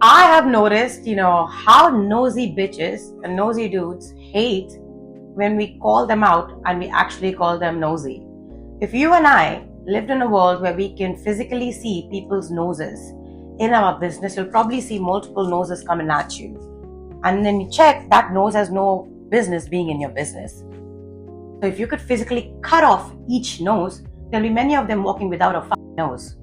I have noticed, how nosy bitches and nosy dudes hate when we call them out and we actually call them nosy. If you and I lived in a world where we can physically see people's noses in our business, you'll probably see multiple noses coming at you. And then you check, that nose has no business being in your business. So if you could physically cut off each nose, there'll be many of them walking without a fucking nose.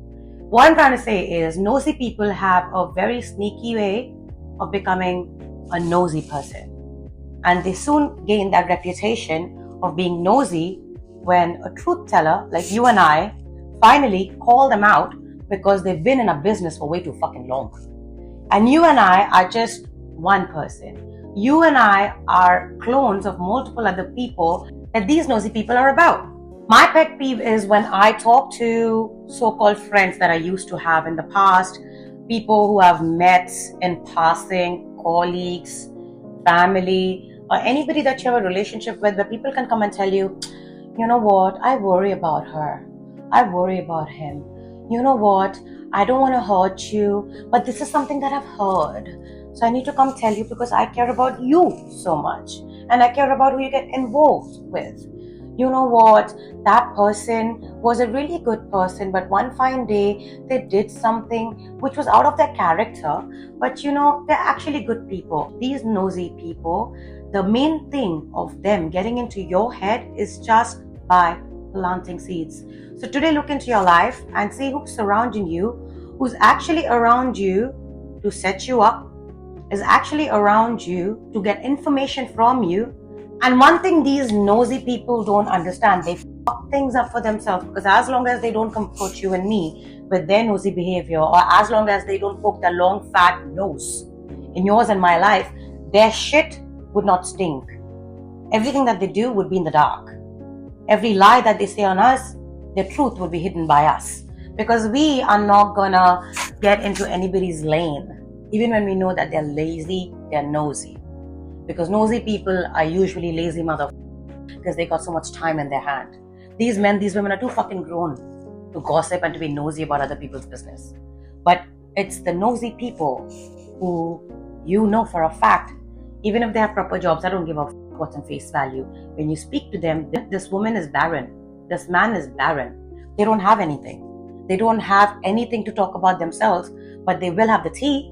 What I'm trying to say is nosy people have a very sneaky way of becoming a nosy person. And they soon gain that reputation of being nosy when a truth teller like you and I finally call them out because they've been in a business for way too fucking long. And you and I are just one person. You and I are clones of multiple other people that these nosy people are about. My pet peeve is when I talk to so-called friends that I used to have in the past, people who I've met in passing, colleagues, family, or anybody that you have a relationship with, where people can come and tell you, you know what, I worry about her. I worry about him. You know what, I don't want to hurt you, but this is something that I've heard. So I need to come tell you because I care about you so much. And I care about who you get involved with. You know what, that person was a really good person, but one fine day they did something which was out of their character, but they're actually good people. These nosy people, the main thing of them getting into your head is just by planting seeds. So today look into your life and see who's surrounding you, who's actually around you to set you up, is actually around you to get information from you. And one thing these nosy people don't understand, they fuck things up for themselves, because as long as they don't come approach you and me with their nosy behavior, or as long as they don't poke their long fat nose in yours and my life, their shit would not stink. Everything that they do would be in the dark. Every lie that they say on us, their truth would be hidden by us, because we are not gonna get into anybody's lane, even when we know that they're lazy, they're nosy. Because nosy people are usually lazy motherfuckers because they got so much time in their hand. These men, these women are too fucking grown to gossip and to be nosy about other people's business. But it's the nosy people who you know for a fact, even if they have proper jobs, I don't give a fuck what's on face value. When you speak to them, this woman is barren. This man is barren. They don't have anything. They don't have anything to talk about themselves, but they will have the tea.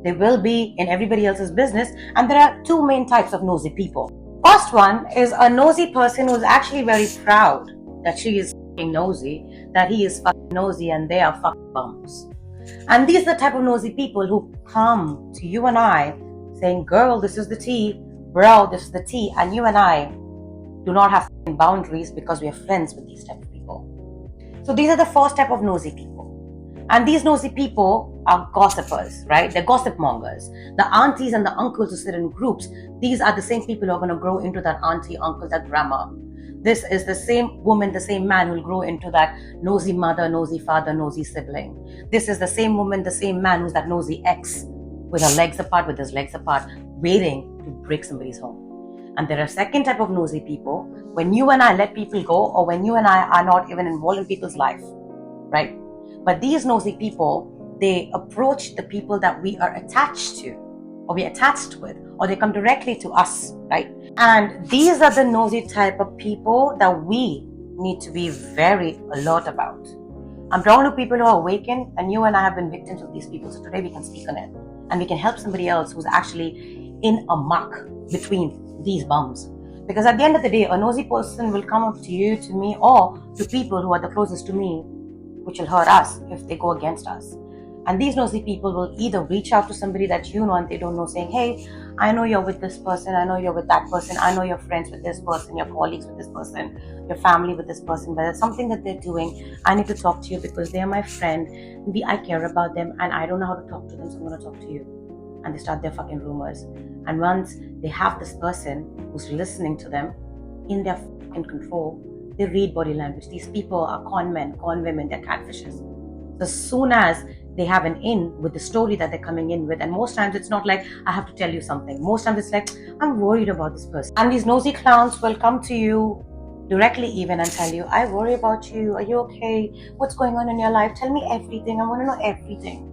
They will be in everybody else's business. And there are two main types of nosy people. First one is a nosy person who's actually very proud that she is fucking nosy, that he is fucking nosy, and they are fucking bums. And these are the type of nosy people who come to you and I saying, girl, this is the tea, bro, this is the tea. And you and I do not have boundaries because we are friends with these type of people. So these are the first type of nosy people. And these nosy people are gossipers, right? They're gossip mongers. The aunties and the uncles who sit in groups, these are the same people who are going to grow into that auntie, uncle, that grandma. This is the same woman, the same man who will grow into that nosy mother, nosy father, nosy sibling. This is the same woman, the same man who's that nosy ex with her legs apart, with his legs apart, waiting to break somebody's home. And there are a second type of nosy people when you and I let people go, or when you and I are not even involved in people's life, right? But these nosy people, they approach the people that we are attached to, or we're attached with, or they come directly to us, right? And these are the nosy type of people that we need to be very alert about. I'm talking to people who are awakened, and you and I have been victims of these people. So today we can speak on it, and we can help somebody else who's actually in a muck between these bums. Because at the end of the day, a nosy person will come up to you, to me, or to people who are the closest to me, which will hurt us if they go against us. And these nosy people will either reach out to somebody that you know and they don't know, saying, hey, I know you're with this person, I know you're with that person, I know you're friends with this person, your colleagues with this person, your family with this person, but there's something that they're doing. I need to talk to you because they're my friend, I care about them, and I don't know how to talk to them, so I'm going to talk to you. And they start their fucking rumors. And once they have this person who's listening to them in their fucking control, they read body language. These people are con men, con women, they're catfishes. So as soon as they have an in with the story that they're coming in with, and most times it's not like, I have to tell you something. Most times it's like, I'm worried about this person. And these nosy clowns will come to you directly even and tell you, I worry about you. Are you okay? What's going on in your life? Tell me everything. I want to know everything.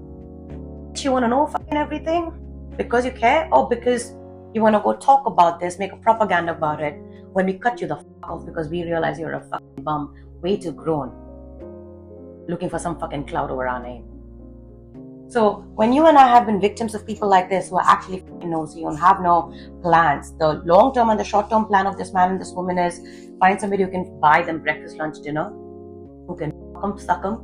bitch, you want to know fucking everything? Because you care? Or because you want to go talk about this, make a propaganda about it, when we cut you the fuck off because we realize you're a fucking bum, way too grown, looking for some fucking clout over our name. So when you and I have been victims of people like this who are actually fucking nosy and have no plans, the long-term and the short-term plan of this man and this woman is find somebody who can buy them breakfast, lunch, dinner, who can fuck them, suck them,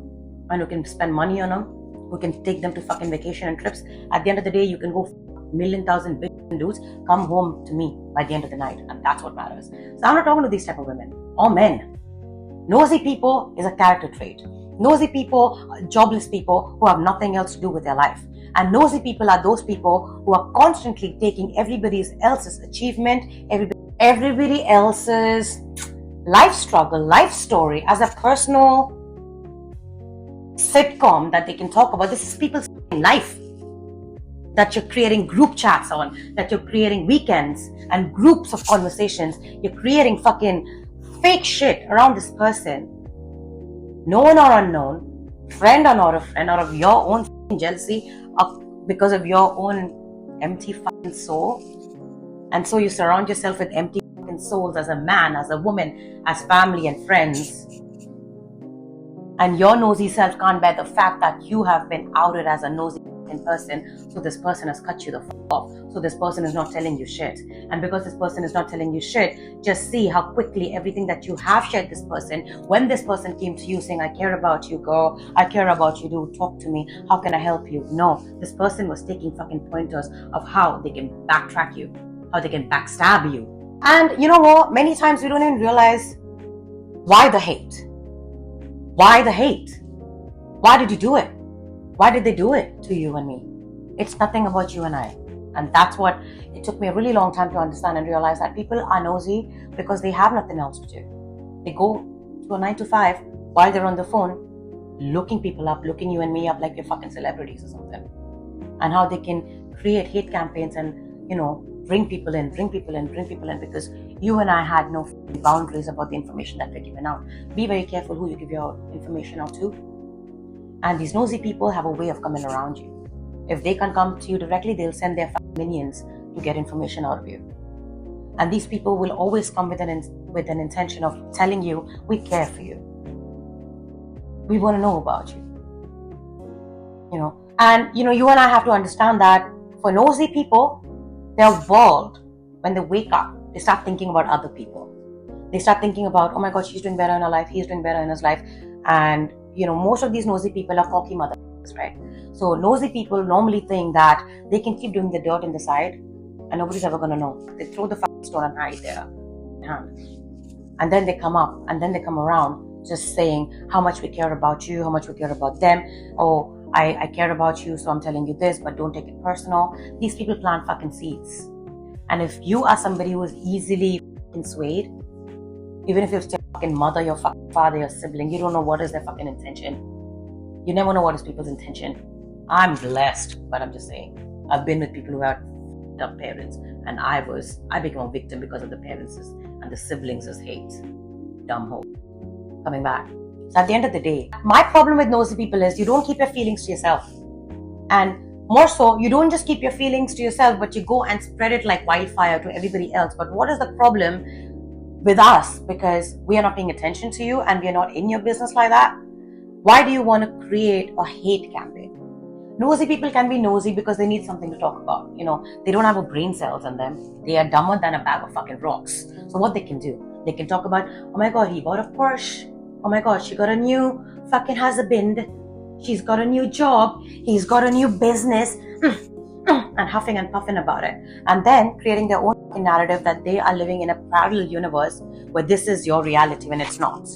and who can spend money on them, who can take them to fucking vacation and trips. At the end of the day, you can go million, thousand, billion dudes, come home to me by the end of the night, and that's what matters. So I'm not talking to these type of women or men. Nosy people is a character trait. Nosy people are jobless people who have nothing else to do with their life. And nosy people are those people who are constantly taking everybody else's achievement, everybody else's life struggle, life story as a personal sitcom that they can talk about. This is people's life that you're creating group chats on, that you're creating weekends and groups of conversations. You're creating fucking fake shit around this person, known or unknown, friend or not a friend, out of your own fucking jealousy, because of your own empty fucking soul. And so you surround yourself with empty fucking souls as a man, as a woman, as family and friends. And your nosy self can't bear the fact that you have been outed as a nosy person, so this person has cut you the fuck off, so this person is not telling you shit. And because this person is not telling you shit, just see how quickly everything that you have shared this person, when this person came to you saying, I care about you, girl, I care about you, dude, talk to me, how can I help you? No, this person was taking fucking pointers of how they can backtrack you, how they can backstab you. And you know what, many times we don't even realize why the hate. Why the hate? Why did you do it? Why did they do it to you and me? It's nothing about you and I. And that's what it took me a really long time to understand and realize, that people are nosy because they have nothing else to do. They go to a 9 to 5 while they're on the phone, looking people up, looking you and me up like we're fucking celebrities or something. And how they can create hate campaigns and, bring people in, because you and I had no boundaries about the information that we're giving out. Be very careful who you give your information out to. And these nosy people have a way of coming around you. If they can't come to you directly, they'll send their minions to get information out of you. And these people will always come with an intention of telling you, we care for you. We want to know about you. And you and I have to understand that for nosy people, they're bald when they wake up. They start thinking about other people. They start thinking about, oh my God, she's doing better in her life, he's doing better in his life. And most of these nosy people are cocky motherfuckers, right? So nosy people normally think that they can keep doing the dirt in the side and nobody's ever going to know. They throw the fucking stone and hide their hand. And then they come up and then they come around just saying how much we care about you, how much we care about them. Oh, I care about you, so I'm telling you this, but don't take it personal. These people plant fucking seeds. And if you are somebody who is easily fucking swayed, even if it's your fucking mother, your fucking father, your sibling, you don't know what is their fucking intention. You never know what is people's intention. I'm blessed, but I'm just saying. I've been with people who had up parents, and I became a victim because of the parents and the siblings' hate. Dumb hoe. Coming back. So at the end of the day, my problem with nosy people is you don't keep your feelings to yourself. And more so, you don't just keep your feelings to yourself, but you go and spread it like wildfire to everybody else. But what is the problem with us? Because we are not paying attention to you and we are not in your business like that. Why do you want to create a hate campaign? Nosy people can be nosy because they need something to talk about. They don't have a brain cells in them. They are dumber than a bag of fucking rocks. So what they can do, they can talk about, oh my God, he bought a Porsche. Oh my God, she got a new fucking husband. She's got a new job. He's got a new business. And huffing and puffing about it. And then creating their own narrative that they are living in a parallel universe where this is your reality when it's not.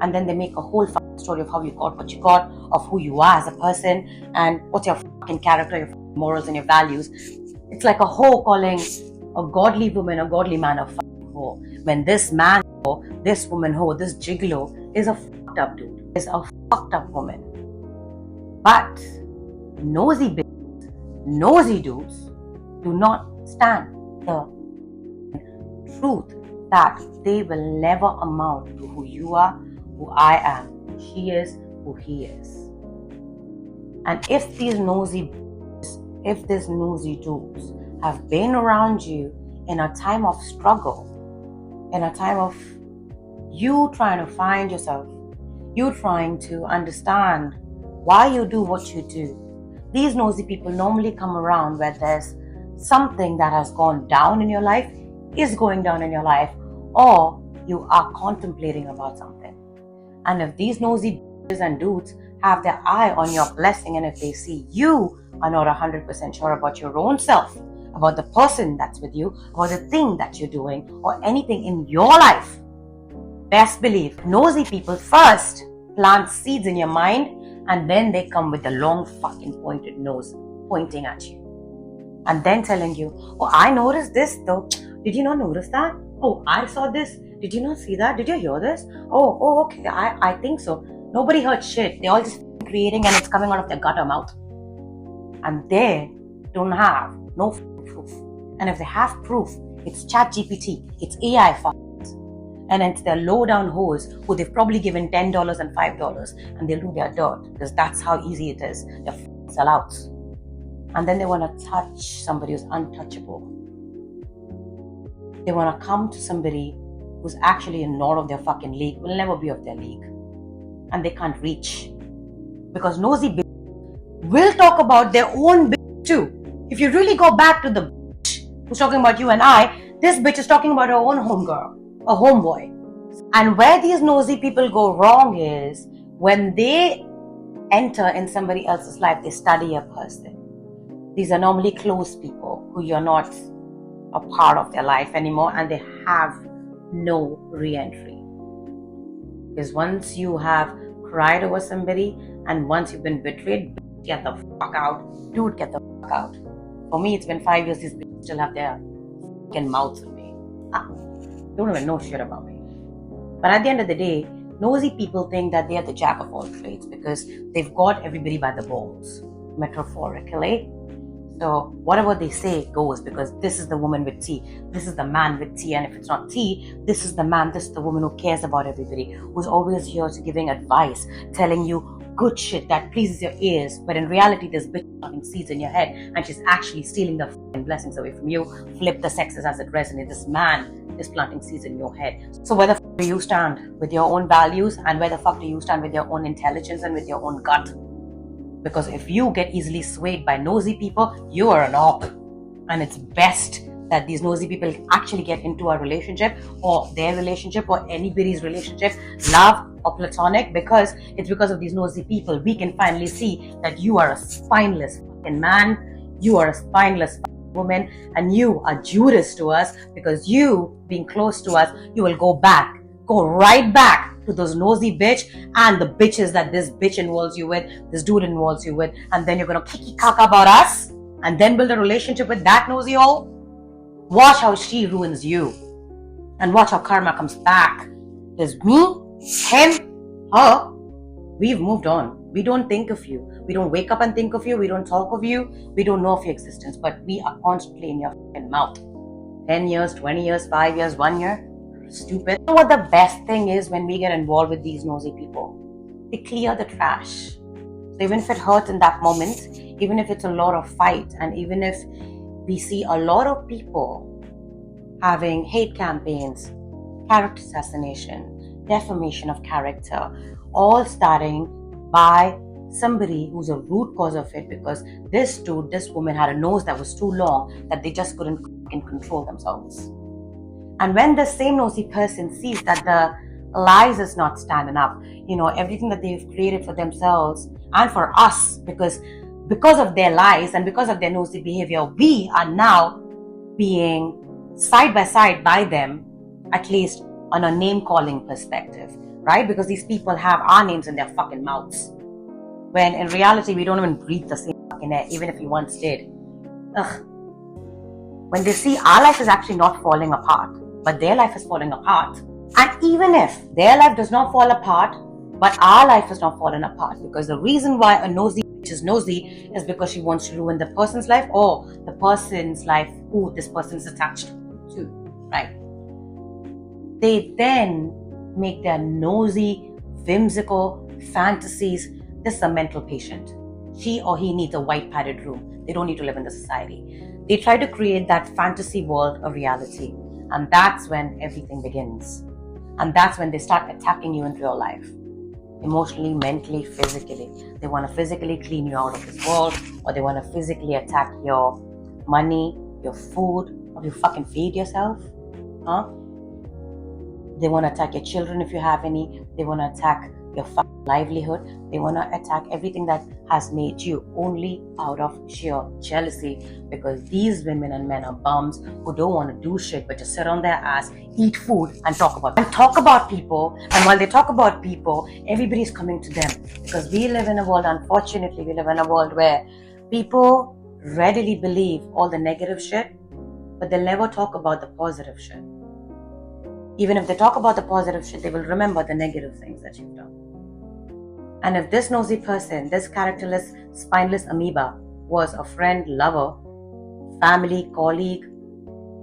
And then they make a whole fucking story of how you got what you got, of who you are as a person, and what's your fucking character, your fucking morals and your values. It's like a hoe calling a godly woman, a godly man a fucking hoe. When this man hoe, this woman hoe, this gigolo is a fucked up dude, is a fucked up woman. But nosy bitches, nosy dudes do not stand the truth that they will never amount to who you are, who I am, who she is, who he is. And if these nosy if these nosy dudes have been around you in a time of struggle, in a time of you trying to find yourself, you trying to understand why you do what you do, these nosy people normally come around where there's something that has gone down in your life, is going down in your life, or you are contemplating about something. And if these nosy bitches and dudes have their eye on your blessing, and if they see you are not 100% sure about your own self, about the person that's with you, or the thing that you're doing, or anything in your life, best believe, nosy people first plant seeds in your mind, and then they come with a long fucking pointed nose pointing at you. And then telling you, oh, I noticed this though. Did you not notice that? Oh, I saw this. Did you not see that? Did you hear this? Oh, okay. I think so. Nobody heard shit. They're all just creating and it's coming out of their gutter mouth. And they don't have no proof. And if they have proof, it's ChatGPT, it's AI fuckers. And it's their low down hoes who they've probably given $10 and $5 and they'll do their dirt because that's how easy it is. They're sellouts. And then they want to touch somebody who's untouchable. They want to come to somebody who's actually in not of their fucking league, will never be of their league. And they can't reach. Because nosy bitch will talk about their own bitch too. If you really go back to the bitch who's talking about you and I, this bitch is talking about her own homegirl, a homeboy. And where these nosy people go wrong is when they enter in somebody else's life, they study a person. These are normally close people who you're not a part of their life anymore and they have no re-entry. Because once you have cried over somebody and once you've been betrayed, get the fuck out. Dude, get the fuck out. For me, it's been 5 years, these bitches still have their fucking mouths on me. Don't even know shit about me. But at the end of the day, nosy people think that they are the jack of all trades because they've got everybody by the balls, metaphorically. So whatever they say goes because this is the woman with tea, this is the man with tea, and if it's not tea, this is the man, this is the woman who cares about everybody, who's always here to giving advice, telling you good shit that pleases your ears, but in reality this bitch planting seeds in your head and she's actually stealing the fucking blessings away from you. Flip the sexes as it resonates. This man is planting seeds in your head. So where the fuck do you stand with your own values and where the fuck do you stand with your own intelligence and with your own gut? Because if you get easily swayed by nosy people, you are an op. And it's best that these nosy people actually get into a relationship or their relationship or anybody's relationship, love or platonic, because it's because of these nosy people we can finally see that you are a spineless fucking man, you are a spineless fucking woman, and you are Judas to us because you being close to us, you will go right back to those nosy bitch and the bitches that this bitch involves you with, this dude involves you with, and then you're gonna kiki kaka about us and then build a relationship with that nosy hole. Watch how she ruins you and watch how karma comes back. There's me, him, her. We've moved on. We don't think of you. We don't wake up and think of you. We don't talk of you. We don't know of your existence, but we are constantly in your fucking mouth. 10 years, 20 years, 5 years, 1 year. Stupid. You know what the best thing is when we get involved with these nosy people? They clear the trash. So even if it hurts in that moment, even if it's a lot of fight, and even if we see a lot of people having hate campaigns, character assassination, defamation of character, all starting by somebody who's a root cause of it because this dude, this woman had a nose that was too long that they just couldn't control themselves. And when the same nosy person sees that the lies is not standing up, everything that they've created for themselves and for us, because of their lies and because of their nosy behavior, we are now being side by side by them, at least on a name calling perspective, right? Because these people have our names in their fucking mouths. When in reality, we don't even breathe the same fucking air, even if we once did. Ugh. When they see our life is actually not falling apart, but their life is falling apart. And even if their life does not fall apart, but our life has not fallen apart, because the reason why a nosy bitch is nosy is because she wants to ruin the person's life or the person's life who this person is attached to, right? They then make their nosy, whimsical fantasies. This is a mental patient. She or he needs a white padded room. They don't need to live in the society. They try to create that fantasy world a reality. And that's when everything begins. And that's when they start attacking you in real life. Emotionally, mentally, physically. They want to physically clean you out of this world, or they want to physically attack your money, your food, or you fucking feed yourself. Huh? They want to attack your children if you have any. They want to attack your livelihood. They want to attack everything that has made you only out of sheer jealousy, because these women and men are bums who don't want to do shit but just sit on their ass, eat food and talk about people. And while they talk about people, everybody's coming to them, because we live in a world, unfortunately, we live in a world where people readily believe all the negative shit, but they'll never talk about the positive shit. Even if they talk about the positive shit, they will remember the negative things that you've done. And if this nosy person, this characterless, spineless amoeba was a friend, lover, family, colleague,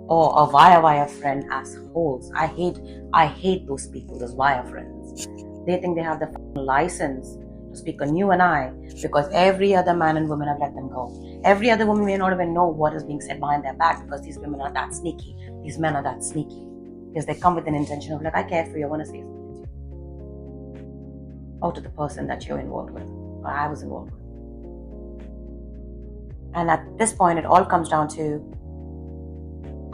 or a wire friend, assholes. I hate those people, those wire friends. They think they have the license to speak on you and I, because every other man and woman have let them go. Every other woman may not even know what is being said behind their back, because these women are that sneaky. These men are that sneaky. Because they come with an intention of like, I care for you, I want to say something to you. Or to the person that you're involved with, or I was involved with. And at this point, it all comes down to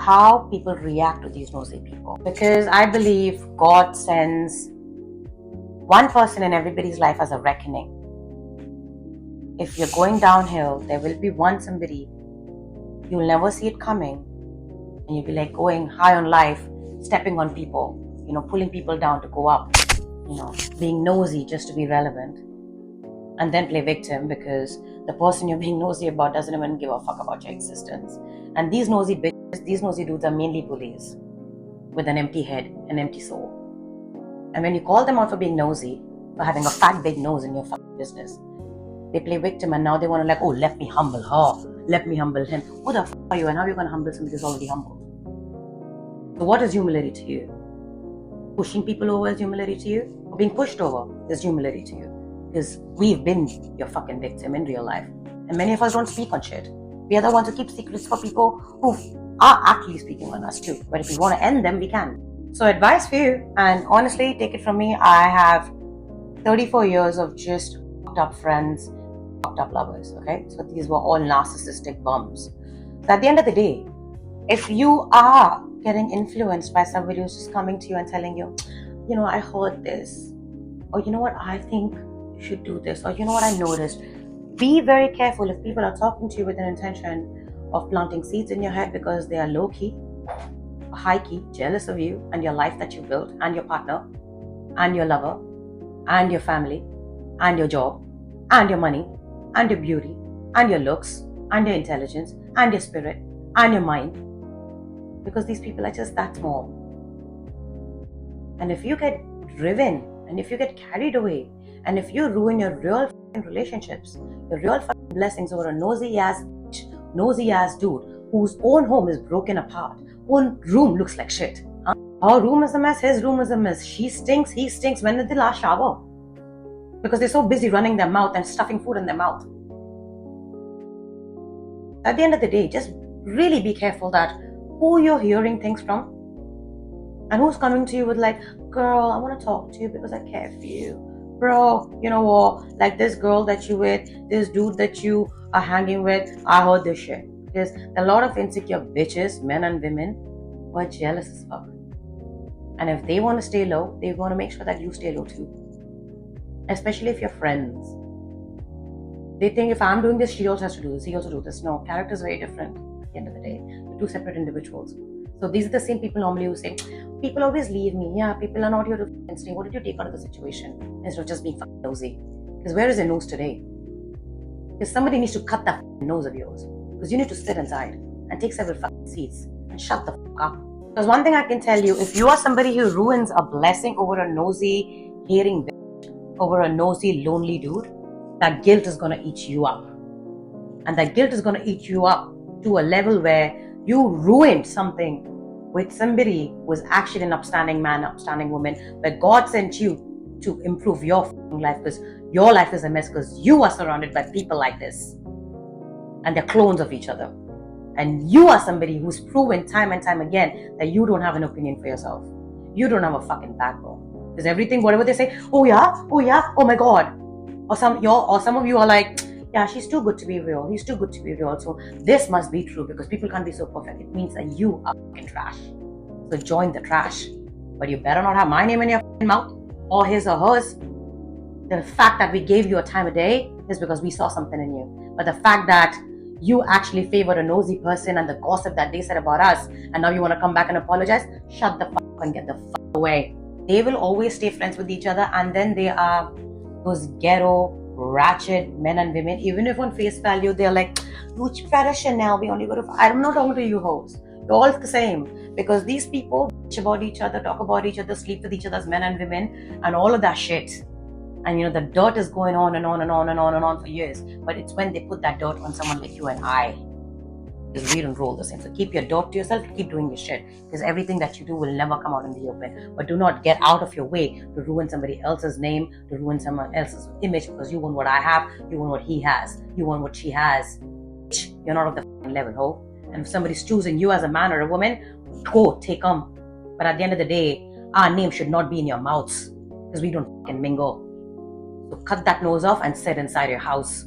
how people react to these nosy people. Because I believe God sends one person in everybody's life as a reckoning. If you're going downhill, there will be somebody, you'll never see it coming, and you'll be like going high on life, stepping on people, pulling people down to go up, being nosy just to be relevant, and then play victim because the person you're being nosy about doesn't even give a fuck about your existence. And these nosy bitches, these nosy dudes are mainly bullies with an empty head, an empty soul. And when you call them out for being nosy, for having a fat big nose in your fucking business, they play victim, and now they want to let me humble her, let me humble him. Who the fuck are you, and how are you going to humble somebody who's already humbled? So what is humility to you? Pushing people over is humility to you? Or being pushed over is humility to you? Because we've been your fucking victim in real life. And many of us don't speak on shit. We are the ones who keep secrets for people who are actually speaking on us too. But if we want to end them, we can. So advice for you, and honestly, take it from me, I have 34 years of just fucked up friends, fucked up lovers, okay? So these were all narcissistic bums. So at the end of the day, if you are getting influenced by somebody who's just coming to you and telling you, I heard this, or you know what, I think you should do this, or you know what, I noticed. Be very careful if people are talking to you with an intention of planting seeds in your head because they are low-key, high-key, jealous of you and your life that you built, and your partner, and your lover, and your family, and your job, and your money, and your beauty, and your looks, and your intelligence, and your spirit, and your mind. Because these people are just that small. And if you get driven, and if you get carried away, and if you ruin your real relationships, your real blessings over a nosy ass dude whose own home is broken apart, own room looks like shit. Her room is a mess, his room is a mess. She stinks, he stinks. When did they last shower? Because they're so busy running their mouth and stuffing food in their mouth. At the end of the day, just really be careful that who you're hearing things from, and who's coming to you with like, girl, I want to talk to you because I care for you. Bro, you know what, like this girl that you with, this dude that you are hanging with, I heard this shit. Because a lot of insecure bitches, men and women, who are jealous as fuck. And if they want to stay low, they want to make sure that you stay low too. Especially if you're friends. They think if I'm doing this, she also has to do this, he also do this. No, character is very different at the end of the day. We're two separate individuals. So these are the same people normally who say, people always leave me. Yeah, people are not here to stay. What did you take out of the situation? Instead of just being fucking nosy. Because where is your nose today? Because somebody needs to cut that nose of yours. Because you need to sit inside and take several fucking seats and shut the fuck up. Because one thing I can tell you, if you are somebody who ruins a blessing over a nosy, hating bitch, over a nosy, lonely dude, that guilt is going to eat you up. And that guilt is going to eat you up to a level where you ruined something with somebody who was actually an upstanding man, upstanding woman, where God sent you to improve your life, because your life is a mess because you are surrounded by people like this. and they're clones of each other. And you are somebody who's proven time and time again that you don't have an opinion for yourself. You don't have a fucking backbone. Because everything, whatever they say, oh yeah, oh my god. Or some of you are like, yeah, she's too good to be real. He's too good to be real. So this must be true because people can't be so perfect. It means that you are fucking trash. So join the trash. But you better not have my name in your mouth or his or hers. The fact that we gave you a time of day is because we saw something in you. But the fact that you actually favored a nosy person and the gossip that they said about us, and now you want to come back and apologize, shut the fuck up and get the fuck away. They will always stay friends with each other, and then they are those ghetto, ratchet men and women. Even if on face value they're like, Gucci, Prada, Chanel, we only go to... I'm not talking to you hoes. You're all the same. Because these people bitch about each other, talk about each other, sleep with each other as men and women, and all of that shit. And the dirt is going on and on and on and on and on for years. But it's when they put that dirt on someone like you and I. Because we don't roll the same. So keep your dirt to yourself, keep doing your shit. Because everything that you do will never come out in the open. But do not get out of your way to ruin somebody else's name, to ruin someone else's image, because you want what I have, you want what he has, you want what she has. You're not of the level, ho. And if somebody's choosing you as a man or a woman, go, take them. But at the end of the day, our name should not be in your mouths. Because we don't fucking mingle. So cut that nose off and sit inside your house.